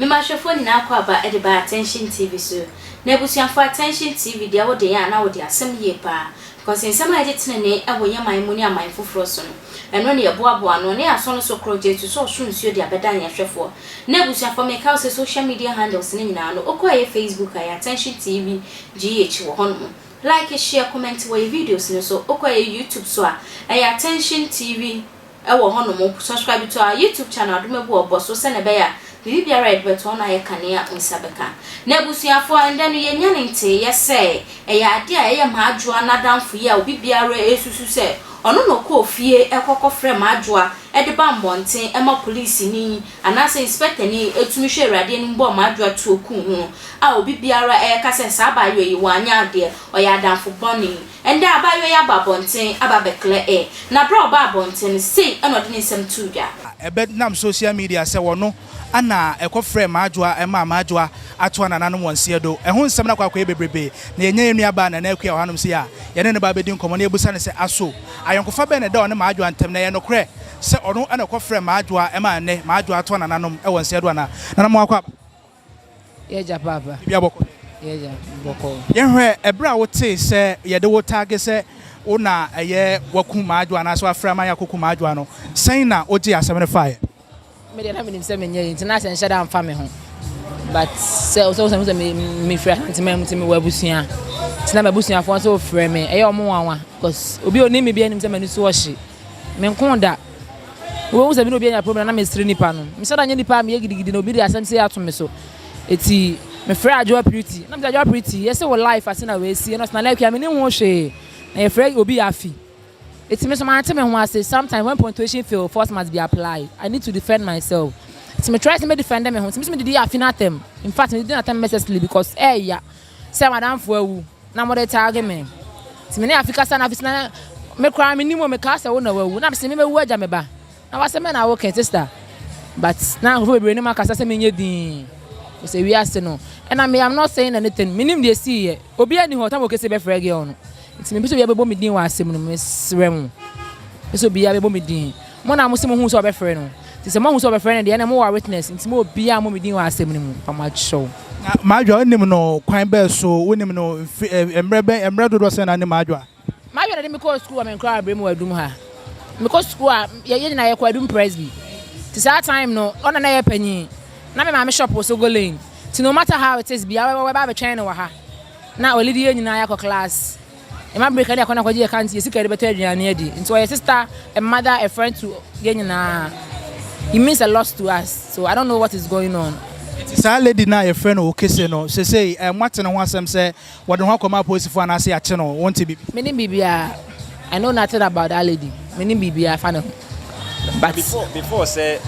mashofo ni na akwa ba ediba attention TV so na ebusuafo attention TV dia wo de ya na wo de asem ye pa because nsem a jetene ne abonya man mu ni aman foforo so no eno ne yeboaboa no ne aso no so project so so nsuo de abedan ya hwefo na ebusuafo make house social media handles ni nyina no okoye Facebook ay attention TV GH wo hono like share comment wo videos no so okoye YouTube so ay attention TV ewo hono mo subscribe to our YouTube channel do mebu obo so se ne be ya bibia red but on aye kanea nsabeka na ebusuafo ande no yenya ne nte yese eya ade a eye maadwoa na danfo ye obibia re esusu se ono no ko fie ekokọ frem adwoa ede ba mbonten ema police ni anase inspector ni etumi hwe rade ni mbo maadwoa tu oku hu a obibia ra kase sa abayo yi wanya ade oya danfo boni ende abayo ya babonten ababekle na bra oba bonten sei eno de nsem tudwa ebe nam social media se wono ana ekofre maadwoa ema maadwoa ato nananom wonse do ehun nsem na kwakwa bebrebe na yenye enu aba na ekua hanom se ya yene ne ba bedi nkomo na ebusa ne se aso ayonkofa be ne da one maadwoa ntem na ye no kre se ono ana ekofre maadwoa ema ne maadwoa ato nananom e wonse do na nanamo akwa yeja papa bia boko yeja boko yenhwe ebra wote se yede wo tag se una eye waku maadwoa na so afra ma yakoku maadwoa no sen na oje asem ne fire me dey na me nim se me nye international shada am fa me ho but so me friend ntime wabusua tina mabusua fo so frɛ me ɛyɛ ɔmo wanwa because obi oni me bia nim se mani so ɔhye me nkonda wo se bi no obi anya problem na me siri nipa no me sada nya nipa me gidigidi na obi dey asem se ato me so eti me frɛ adwo pretty na me adwo pretty yes wo life asena we si no na like ya me ni ho hwe na ye frɛ obi afi eti me so man tell me ho ase sometimes when punctuation fail force must be applied. I need to defend myself. So me try to defend them home. So me did afina them. In fact, me didn't attempt necessarily because yeah, say madam for wu. Na mo dey target me. So me na Africa sana afisna me cry me ni mo me ka say wo na wu. Na me say me wu aja me ba. Na wa say me na work sister. But now go be ma ka say me nye din. We say we ase no. And I am not saying anything. Me nim dey see here. Obi ani ho tam o kese be frɛ girl no. It's me biso bia be bo me din wa asem no me srem. Biso bia be bo me din. Mo na mo se mo hu so be frɛ no. Se mo hu so be frɛ no de na mo wa witness. Nti mo bia mo me din wa asem no mu. Pa ma show. Na maadwoa onim no kwan be so onim no emre dodo se na ne maadwoa. Maadwoa de me call school am nkra abrem wa adum ha. Me call school ye na ye kwa adum presby. Ti that time no ona na ye panyin. Na me ma me shop so go lane. Ti no matter how it is bia we ba be twɛn no wa ha. Na olidi ye nyina ya ko class. My break and I can't go can't see a better than so a sister, a mother, a friend to Yenina. It means a lot to us. So I don't know what is going on. It's a lady now, a friend who kissing no. She say, I'm watching one some say, what don't come up with for an say a channel, won't it be? Many BBA. I know nothing about that lady. Many BBA fan. But before say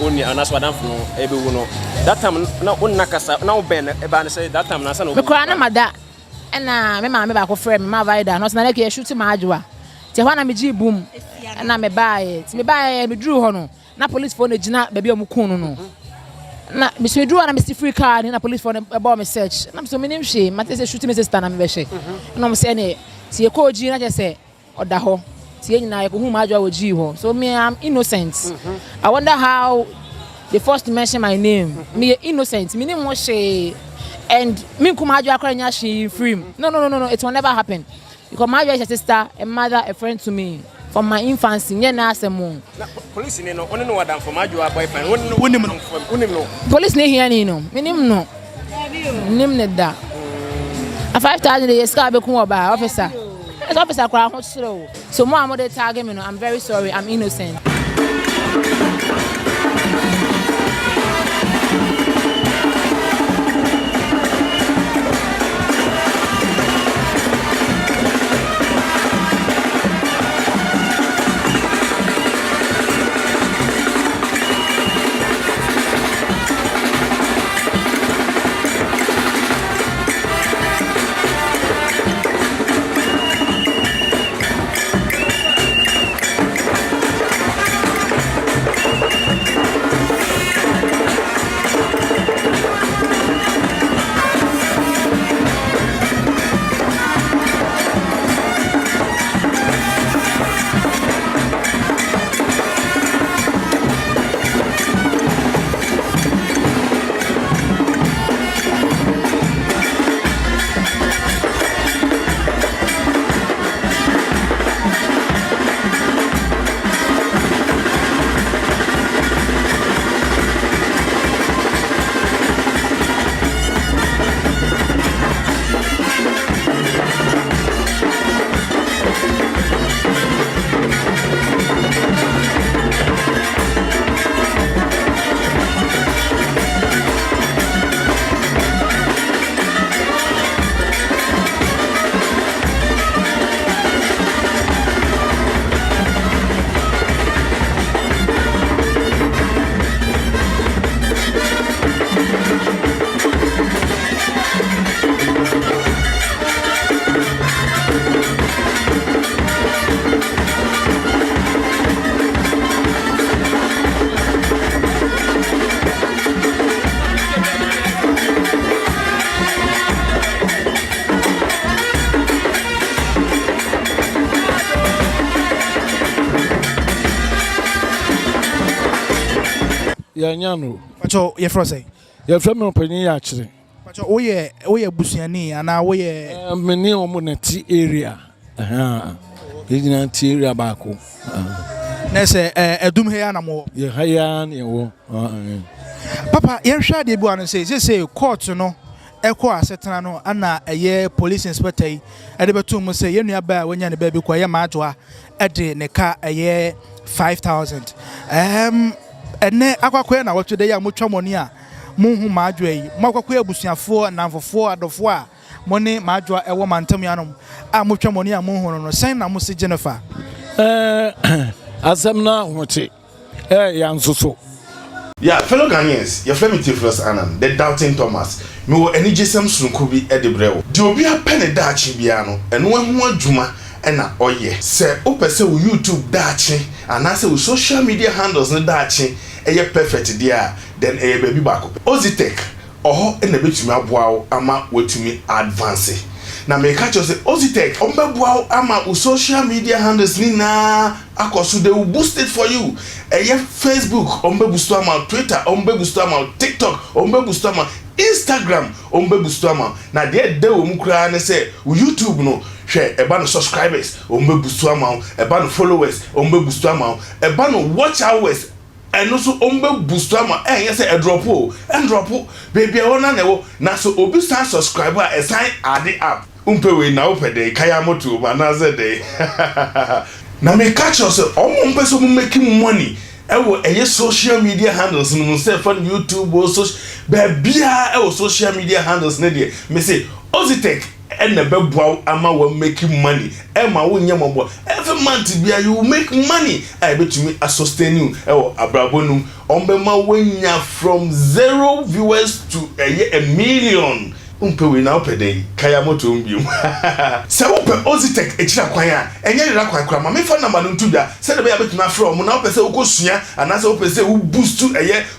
only an aswadam from Ebuno. That time now Nakasa now Ben Eban say that time Nasano. Because mother. And me ma me ba ko frɛ me ma vaida no so na like e shoot ma adwoa ti hwa na me gi boom na me buy ti me buy me duru ho no na police phone gina ba bia mu kun no na me so duru na me free car na police phone about me search na so me nim hwe ma te say shoot me sister na me be hwe na mo say ne ti e ko gi na je say oda ho ti e nyina e ko hu ma adwoa wo gi ho so me am innocent. I wonder how they forced to mention my name. Me innocent me nim mo hwe. And me kuma adwoa kwanya she free. No, it will never happen. Because my is a sister, a mother, a friend to me from my infancy. Nye na asemo. Police ni no, oni no wadam from adwoa boyfriend. Oni no. Police ni here ni no. Me nim no. Nim ne da. A 5,000 dey ska be kun oba officer. It's officer kwa ho slow. So mo amode target me no. I'm very sorry. I'm innocent. ya nyano. Pacho ye frose. Ye frame no panyin ya kire. Pacho oye busuani ana oye meni omo na ti area. Yina ti area baako. Na se Adum he ana mo. Ye haya ne wo. Papa ye hwa de bi wan say court no eko asetena no ana eye police inspector yi ede beto mu say ye nua ba wanya ne ba bi kwa ye Madwoa ede ne ka eye 5000 ene akwakwa na wotwe de ya motwa moni a munhu Madwoa yi makwakwa abusuafo nanfofo adofo a moni Madwoa ewo mantam yanom a motwa moni a munhu no sen na musi Jennifer asem na hote yansoso. Yeah, fellow Ghanaians, your friend Tvgh Anam, the doubting Thomas. Me wo any jesem sunko bi e de brewo. Di obi a pene dachi bia no, eno ho adwuma e na oye. Se o pese wo YouTube dachi, anase wo social media handles no dachi, e ye perfect dia, then e baby bako. Ozitech, oho e na betumi aboa wo ama wetumi advance. Na me catch you say Ozitech ombeboa ama u social media handles ni na akoso they will boost it for you. Eye Facebook ombebusto ama, Twitter ombebusto ama, TikTok ombebusto ama, Instagram ombebusto ama. Na de wo mu kra ne say YouTube no hwe eba no subscribers ombebusto ama, eba no followers ombebusto ama, eba no watch hours and also boost ama yes a drop and drop baby I wanna know na so obi san subscriber a sign add up we na opede kaya moto manaze dey na me catch us omo so making money e social media handles no say for YouTube or social bia social media handles na dey me say Ozitech and the beboa ama will making money Emma won yambo every month bia you make money I bet me a sustain you abrabonum ombema wenya from 0 viewers to a million we now pede kaya moto mbium se wo pe Ozitech echira kwan a enye rira kwan kra ma me fa number no ntubia se de be ya betuna from na wo pese wo kosua anase wo pese wo boost to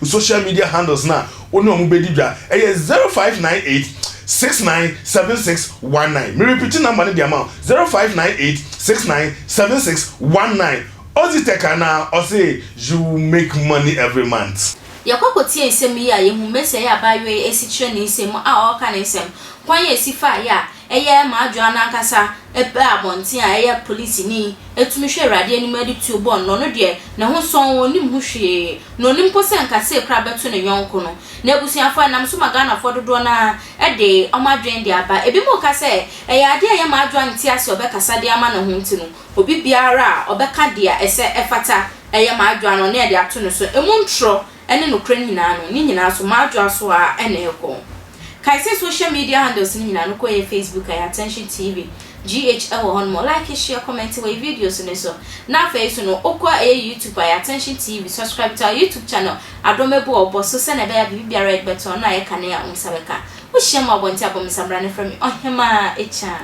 social media handles na oni omo bedi dwa 0598 697619. Me repeat number the amount 0598 697619. Ozitech na or say you make money every month. Yakokoti ensem yi a yehu mese ya bawe esitre ne ensem a o ka ne ensem kwan ye sifa ya eye Madwoa na nkasa ebe abonten a eye police ni etumi hwe rade ani madi tube on no de na ho son onim hu hwe no nim pose nkasa ekra beto ne yonko no na ebusuafo nam so magana fo dodo na ede omadwen de aba ebi mo ka se eye ade eye Madwoa nti ase obekasa de ama na ho nti no obi biara obeka de a ese efata eye Madwoa no na ede ato no so emuntro ene no kra nyina no ni nyina so Madwoa so a ene eko kaise social media handles ni nyina no ko ye Facebook ay Attention TV GH on mo like share comment we videos ne so na face no okwa YouTube ay Attention TV subscribe to our YouTube channel adomebo obo so se na be ya bibia red button na ye kane ya unsabeka wo share mo abonti abom sambrane from ohema echa